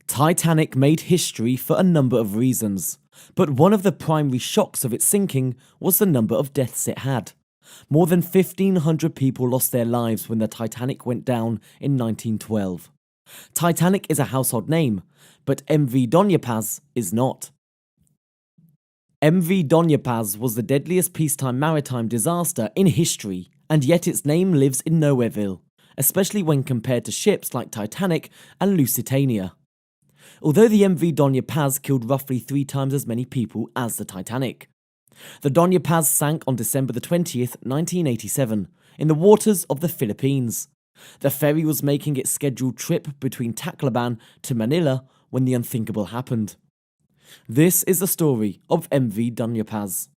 Titanic made history for a number of reasons, but one of the primary shocks of its sinking was the number of deaths it had. More than 1,500 people lost their lives when the Titanic went down in 1912. Titanic is a household name, but MV Doña Paz is not. MV Doña Paz was the deadliest peacetime maritime disaster in history, and yet its name lives in Nowhereville, especially when compared to ships like Titanic and Lusitania. Although the MV Doña Paz killed roughly 3 times as many people as the Titanic. The Doña Paz sank on December the 20th, 1987, in the waters of the Philippines. The ferry was making its scheduled trip between Tacloban to Manila when the unthinkable happened. This is the story of MV Doña Paz.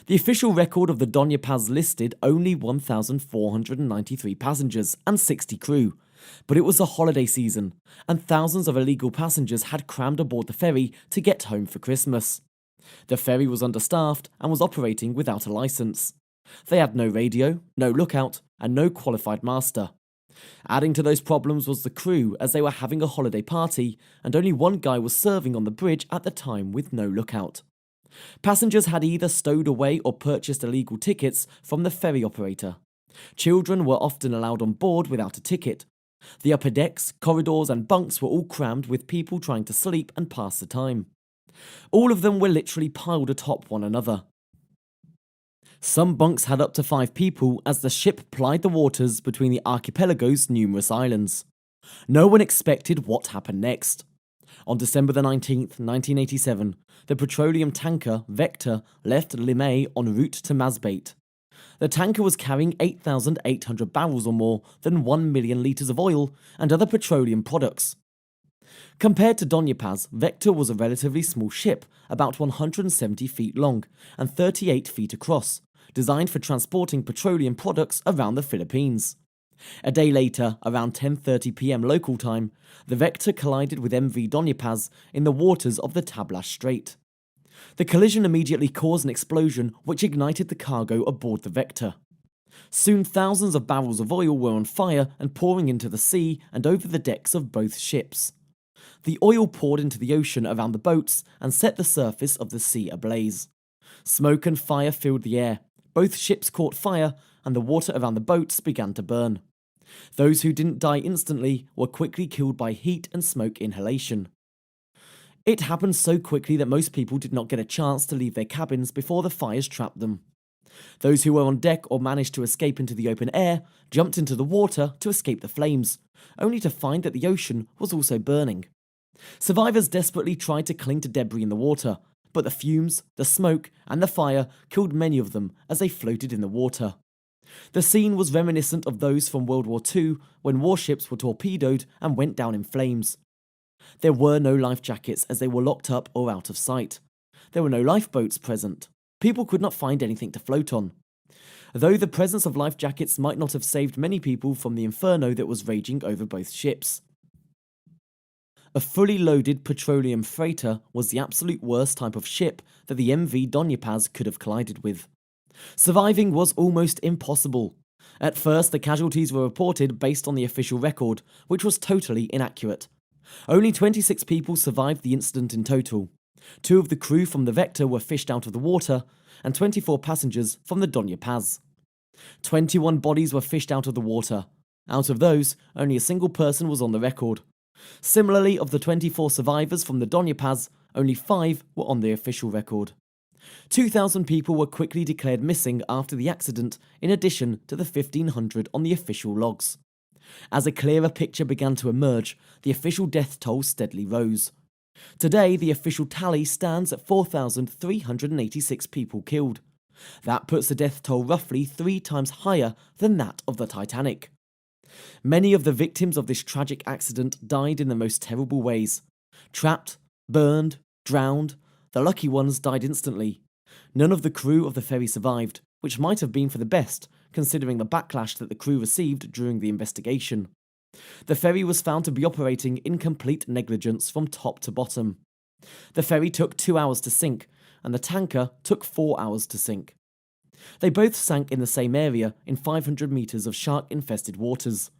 The official record of the Doña Paz listed only 1,493 passengers and 60 crew, but it was the holiday season, and thousands of illegal passengers had crammed aboard the ferry to get home for Christmas. The ferry was understaffed and was operating without a license. They had no radio, no lookout, and no qualified master. Adding to those problems was the crew, as they were having a holiday party and only one guy was serving on the bridge at the time with no lookout. Passengers had either stowed away or purchased illegal tickets from the ferry operator. Children were often allowed on board without a ticket. The upper decks, corridors and bunks were all crammed with people trying to sleep and pass the time. All of them were literally piled atop one another. Some bunks had up to 5 people as the ship plied the waters between the archipelago's numerous islands. No one expected what happened next. On December the 19th, 1987, the petroleum tanker Vector left Limay en route to Masbate. The tanker was carrying 8,800 barrels or more than 1 million litres of oil and other petroleum products. Compared to Doña Paz, Vector was a relatively small ship, about 170 feet long and 38 feet across, designed for transporting petroleum products around the Philippines. A day later, around 10:30 p.m. local time, the Vector collided with MV Doña Paz in the waters of the Tablas Strait. The collision immediately caused an explosion which ignited the cargo aboard the Vector. Soon thousands of barrels of oil were on fire and pouring into the sea and over the decks of both ships. The oil poured into the ocean around the boats and set the surface of the sea ablaze. Smoke and fire filled the air. Both ships caught fire and the water around the boats began to burn. Those who didn't die instantly were quickly killed by heat and smoke inhalation. It happened so quickly that most people did not get a chance to leave their cabins before the fires trapped them. Those who were on deck or managed to escape into the open air jumped into the water to escape the flames, only to find that the ocean was also burning. Survivors desperately tried to cling to debris in the water, but the fumes, the smoke, and the fire killed many of them as they floated in the water. The scene was reminiscent of those from World War II when warships were torpedoed and went down in flames. There were no life jackets as they were locked up or out of sight. There were no lifeboats present. People could not find anything to float on. Though the presence of life jackets might not have saved many people from the inferno that was raging over both ships. A fully loaded petroleum freighter was the absolute worst type of ship that the MV Doña Paz could have collided with. Surviving was almost impossible. At first, the casualties were reported based on the official record, which was totally inaccurate. Only 26 people survived the incident in total. 2 of the crew from the Vector were fished out of the water, and 24 passengers from the Doña Paz. 21 bodies were fished out of the water. Out of those, only a single person was on the record. Similarly, of the 24 survivors from the Doña Paz, only 5 were on the official record. 2,000 people were quickly declared missing after the accident, in addition to the 1,500 on the official logs. As a clearer picture began to emerge, the official death toll steadily rose. Today, the official tally stands at 4,386 people killed. That puts the death toll roughly 3 times higher than that of the Titanic. Many of the victims of this tragic accident died in the most terrible ways. Trapped, burned, drowned. The lucky ones died instantly. None of the crew of the ferry survived, which might have been for the best, considering the backlash that the crew received during the investigation. The ferry was found to be operating in complete negligence from top to bottom. The ferry took 2 hours to sink, and the tanker took 4 hours to sink. They both sank in the same area in 500 metres of shark-infested waters.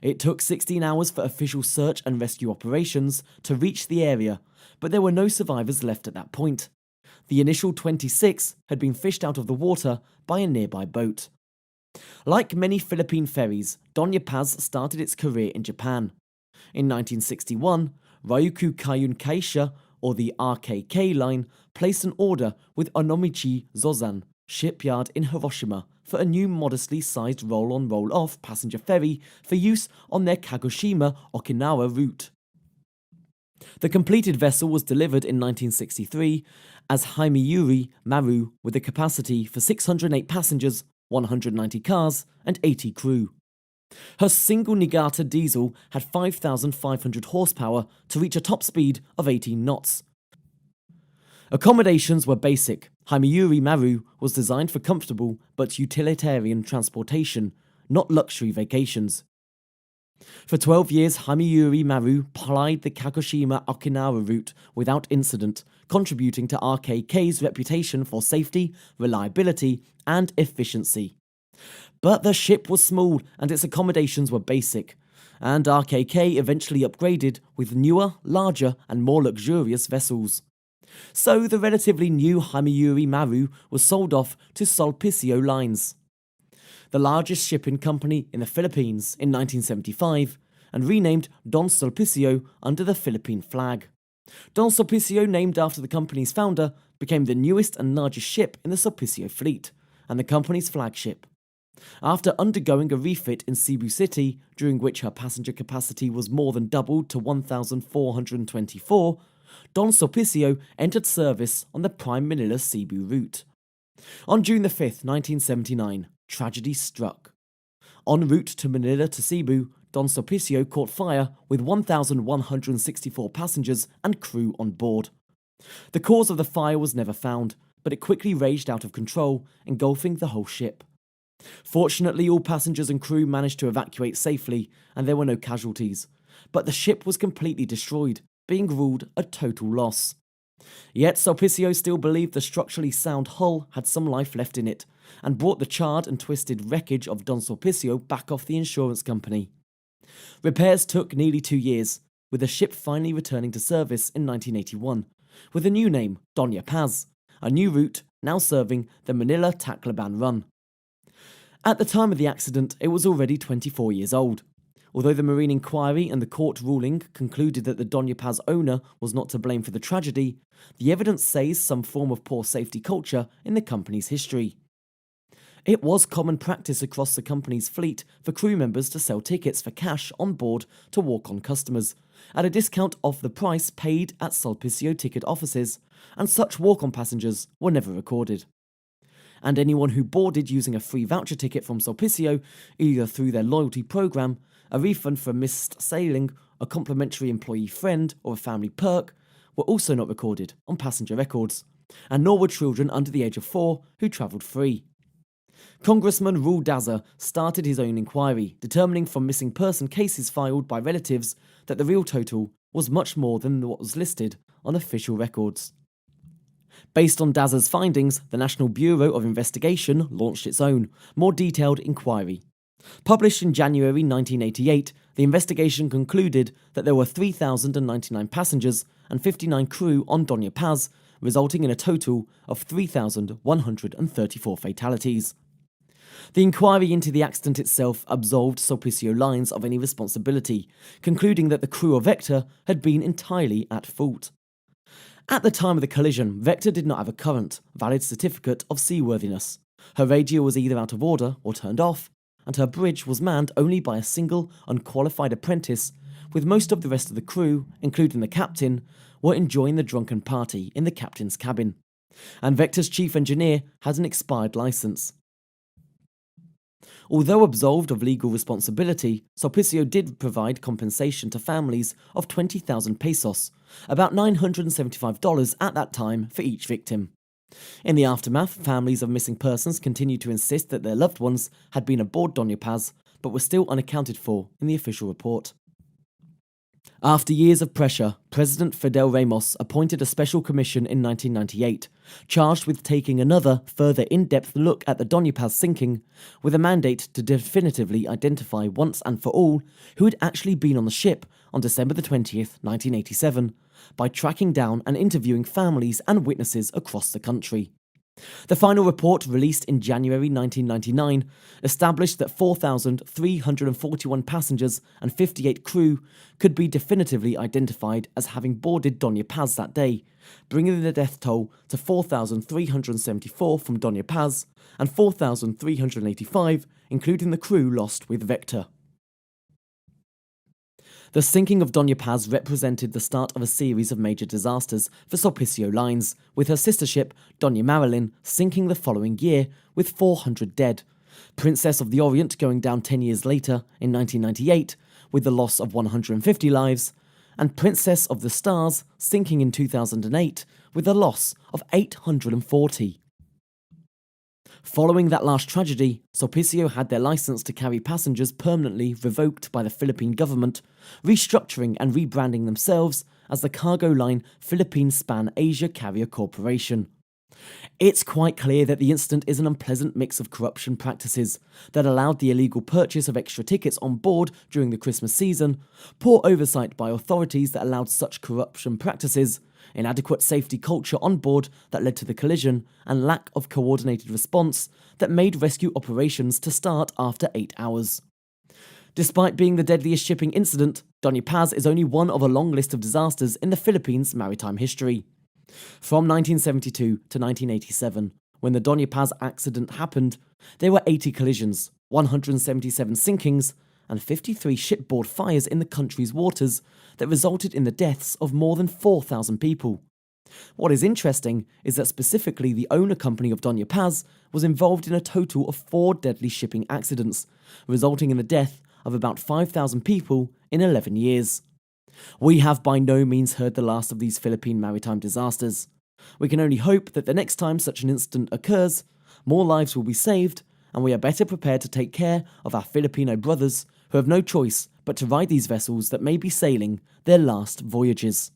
It took 16 hours for official search and rescue operations to reach the area, but there were no survivors left at that point. The initial 26 had been fished out of the water by a nearby boat. Like many Philippine ferries, Doña Paz started its career in Japan. In 1961, Ryukyu Kaiun Kaisha, or the RKK line, placed an order with Onomichi Zozan shipyard in Hiroshima for a new modestly sized roll-on roll-off passenger ferry for use on their Kagoshima-Okinawa route. The completed vessel was delivered in 1963 as Haimiyuri Maru with a capacity for 608 passengers, 190 cars, and 80 crew. Her single Niigata diesel had 5,500 horsepower to reach a top speed of 18 knots. Accommodations were basic. Haimiyuri Maru was designed for comfortable but utilitarian transportation, not luxury vacations. For 12 years, Haimiyuri Maru plied the Kagoshima-Okinawa route without incident, contributing to RKK's reputation for safety, reliability, and efficiency. But the ship was small and its accommodations were basic, and RKK eventually upgraded with newer, larger, and more luxurious vessels. So the relatively new Haimiyuri Maru was sold off to Sulpicio Lines, the largest shipping company in the Philippines, in 1975, and renamed Don Sulpicio under the Philippine flag. Don Sulpicio, named after the company's founder, became the newest and largest ship in the Sulpicio fleet, and the company's flagship. After undergoing a refit in Cebu City, during which her passenger capacity was more than doubled to 1,424, Don Sulpicio entered service on the prime Manila-Cebu route. On June 5, 1979, tragedy struck. En route to Manila to Cebu, Don Sulpicio caught fire with 1,164 passengers and crew on board. The cause of the fire was never found, but it quickly raged out of control, engulfing the whole ship. Fortunately, all passengers and crew managed to evacuate safely, and there were no casualties, but the ship was completely destroyed, being ruled a total loss. Yet Sulpicio still believed the structurally sound hull had some life left in it, and brought the charred and twisted wreckage of Don Sulpicio back off the insurance company. Repairs took nearly 2 years, with the ship finally returning to service in 1981, with a new name, Doña Paz, a new route now serving the Manila-Tacloban run. At the time of the accident, it was already 24 years old. Although the Marine Inquiry and the court ruling concluded that the Doña Paz owner was not to blame for the tragedy, the evidence says some form of poor safety culture in the company's history. It was common practice across the company's fleet for crew members to sell tickets for cash on board to walk-on customers, at a discount off the price paid at Sulpicio ticket offices, and such walk-on passengers were never recorded. And anyone who boarded using a free voucher ticket from Sulpicio, either through their loyalty program, a refund for missed sailing, a complimentary employee friend, or a family perk, were also not recorded on passenger records, and nor were children under the age of 4 who travelled free. Congressman Rul Daza started his own inquiry, determining from missing person cases filed by relatives that the real total was much more than what was listed on official records. Based on Daza's findings, the National Bureau of Investigation launched its own, more detailed inquiry. Published in January 1988, the investigation concluded that there were 3,099 passengers and 59 crew on Doña Paz, resulting in a total of 3,134 fatalities. The inquiry into the accident itself absolved Sulpicio Lines of any responsibility, concluding that the crew of Vector had been entirely at fault. At the time of the collision, Vector did not have a current, valid certificate of seaworthiness. Her radio was either out of order or turned off, and her bridge was manned only by a single, unqualified apprentice, with most of the rest of the crew, including the captain, were enjoying the drunken party in the captain's cabin. And Vector's chief engineer had an expired license. Although absolved of legal responsibility, Sulpicio did provide compensation to families of 20,000 pesos, about $975 at that time for each victim. In the aftermath, families of missing persons continued to insist that their loved ones had been aboard Doña Paz, but were still unaccounted for in the official report. After years of pressure, President Fidel Ramos appointed a special commission in 1998, charged with taking another, further in-depth look at the Doña Paz sinking, with a mandate to definitively identify once and for all who had actually been on the ship on December the 20th, 1987, by tracking down and interviewing families and witnesses across the country. The final report, released in January 1999, established that 4,341 passengers and 58 crew could be definitively identified as having boarded Doña Paz that day, bringing the death toll to 4,374 from Doña Paz and 4,385, including the crew lost with Vector. The sinking of Doña Paz represented the start of a series of major disasters for Sulpicio Lines, with her sister ship, Doña Marilyn, sinking the following year with 400 dead, Princess of the Orient going down 10 years later in 1998 with the loss of 150 lives, and Princess of the Stars sinking in 2008 with the loss of 840. Following that last tragedy, Sulpicio had their license to carry passengers permanently revoked by the Philippine government, restructuring and rebranding themselves as the cargo line Philippine Span Asia Carrier Corporation. It's quite clear that the incident is an unpleasant mix of corruption practices that allowed the illegal purchase of extra tickets on board during the Christmas season, poor oversight by authorities that allowed such corruption practices, inadequate safety culture on board that led to the collision, and lack of coordinated response that made rescue operations to start after 8 hours. Despite being the deadliest shipping incident, Doña Paz is only one of a long list of disasters in the Philippines' maritime history. From 1972 to 1987, when the Doña Paz accident happened, there were 80 collisions, 177 sinkings, and 53 shipboard fires in the country's waters that resulted in the deaths of more than 4,000 people. What is interesting is that specifically the owner company of Doña Paz was involved in a total of 4 deadly shipping accidents, resulting in the death of about 5,000 people in 11 years. We have by no means heard the last of these Philippine maritime disasters. We can only hope that the next time such an incident occurs, more lives will be saved, and we are better prepared to take care of our Filipino brothers who have no choice but to ride these vessels that may be sailing their last voyages.